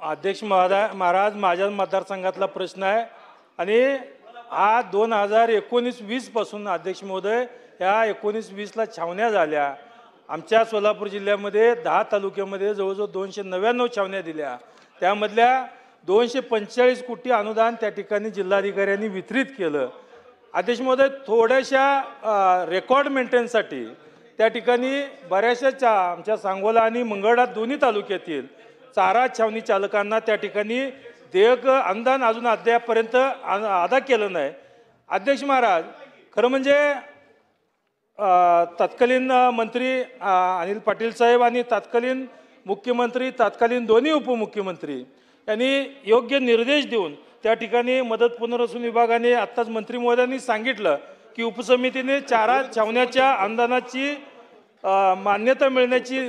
अध्यक्ष महाराज, माझ्या मतदारसंघातला प्रश्न आहे आणि हा 2019-20 पासून अध्यक्ष महोदय ह्या 19-20ला छावण्या झाल्या. आमच्या सोलापूर जिल्ह्यामध्ये 10 तालुक्यामध्ये जवळजवळ 299 छावण्या दिल्या. त्यामधल्या 245 कोटी अनुदान त्या ठिकाणी जिल्हाधिकाऱ्यांनी वितरित केलं. अध्यक्ष महोदय, थोड्याशा रेकॉर्ड मेंटेनसाठी त्या ठिकाणी बऱ्याचशा आमच्या सांगोला आणि मंगळवेढा दोन्ही तालुक्यातील चारा छावणी चालकांना त्या ठिकाणी देयक अनुदान अजून अद्यापपर्यंत अदा केलं नाही. अध्यक्ष महाराज, खरं म्हणजे तत्कालीन मंत्री अनिल पाटील साहेब आणि तत्कालीन मुख्यमंत्री, तत्कालीन दोन्ही उपमुख्यमंत्री यांनी योग्य निर्देश देऊन त्या ठिकाणी मदत पुनर्वसन विभागाने आत्ताच मंत्री महोदयांनी सांगितलं की उपसमितीने चारा छावण्याच्या अनुदानाची मान्यता मिळण्याची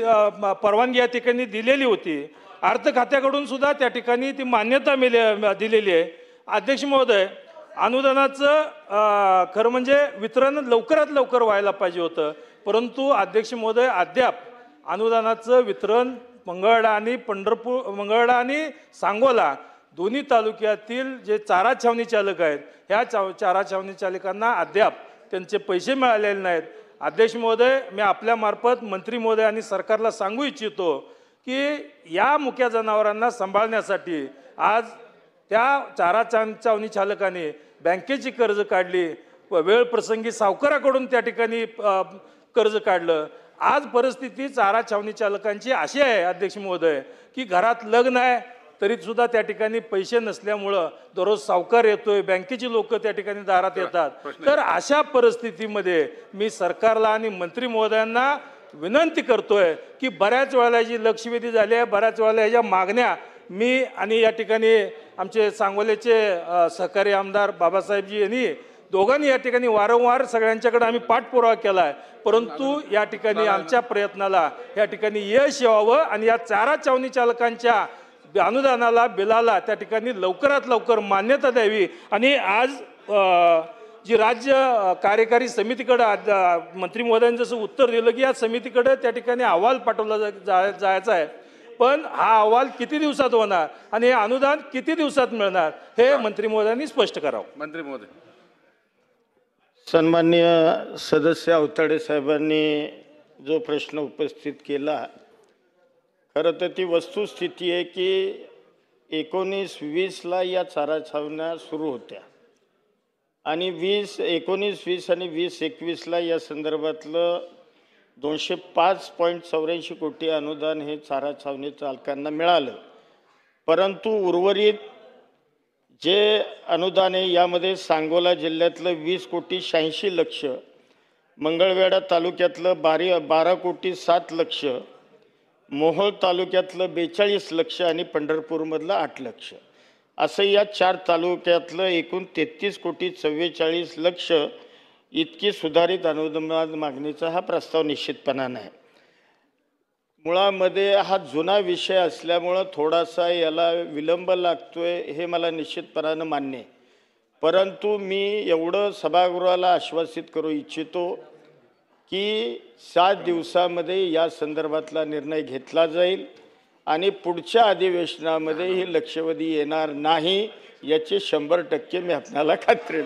परवानगी या ठिकाणी दिलेली होती. अर्थ खात्याकडून सुद्धा त्या ठिकाणी ती मान्यता दिलेली आहे. अध्यक्ष महोदय, अनुदानाचं खरं म्हणजे वितरण लवकरात लवकर व्हायला पाहिजे होतं, परंतु अध्यक्ष महोदय अद्याप अनुदानाचं वितरण मंगळवेढा आणि सांगोला दोन्ही तालुक्यातील जे चारा छावणी चालक आहेत ह्या चारा छावणी चालकांना अद्याप त्यांचे पैसे मिळालेले नाहीत. अध्यक्ष महोदय, मी आपल्यामार्फत मंत्री महोदय आणि सरकारला सांगू इच्छितो की या मुक्या जनावरांना सांभाळण्यासाठी आज त्या चारा छावणी चालकाने बँकेची कर्ज काढली, वेळ प्रसंगी सावकाराकडून त्या ठिकाणी कर्ज काढलं. आज परिस्थिती चारा छावणी चालकांची अशी आहे अध्यक्ष महोदय की घरात लग्न आहे तरी सुद्धा त्या ठिकाणी पैसे नसल्यामुळं दररोज सावकार येतोय, बँकेची लोक त्या ठिकाणी दारात येतात. तर अशा परिस्थितीमध्ये मी सरकारला आणि मंत्री महोदयांना विनंती करतोय की बऱ्याच वेळेला जी लक्षवेधी झाली आहे, बऱ्याच वेळेला ह्याच्या मागण्या मी आणि या ठिकाणी आमचे सांगोलेचे सहकारी आमदार बाबासाहेबजी यांनी दोघांनी या ठिकाणी वारंवार सगळ्यांच्याकडे आम्ही पाठपुरावा केला आहे, परंतु या ठिकाणी आमच्या प्रयत्नाला या ठिकाणी यश यावं आणि या चारा छावणी चालकांच्या अनुदानाला, बिलाला त्या ठिकाणी लवकरात लवकर मान्यता द्यावी. आणि आज जी राज्य कार्यकारी समितीकडे मंत्री महोदयांनी जसं उत्तर दिलं की या समितीकडे त्या ठिकाणी अहवाल पाठवला जायचा आहे, पण हा अहवाल किती दिवसात होणार आणि हे अनुदान किती दिवसात मिळणार हे मंत्री महोदयांनी स्पष्ट करावं. मंत्री महोदय. सन्माननीय सदस्य अवताडे साहेबांनी जो प्रश्न उपस्थित केला, खरं तर ती वस्तुस्थिती आहे की 19-20ला या चारा छावण्या सुरू होत्या आणि 19-20 आणि 20-21ला या संदर्भातलं 205.84 कोटी अनुदान हे चारा छावणी चालकांना मिळालं. परंतु उर्वरित जे अनुदान आहे यामध्ये सांगोला जिल्ह्यातलं 20,86,00,000, मंगळवेढा तालुक्यातलं 12,07,00,000, मोहोळ तालुक्यातलं 42,00,000 आणि पंढरपूरमधलं 8,00,000 असं या 4 तालुक्यातलं एकूण 33,44,00,000 इतकी सुधारित अनुदान मागणीचा हा प्रस्ताव निश्चितपणाने आहे. मुळामध्ये हा जुना विषय असल्यामुळं थोडासा याला विलंब लागतोय हे मला निश्चितपणानं मान्य आहे, परंतु मी एवढं सभागृहाला आश्वासित करू इच्छितो की 7 दिवसामध्ये या संदर्भातला निर्णय घेतला जाईल आणि पुढच्या अधिवेशनामध्ये ही लक्षवेधी येणार नाही याची 100% मी आपल्याला खात्री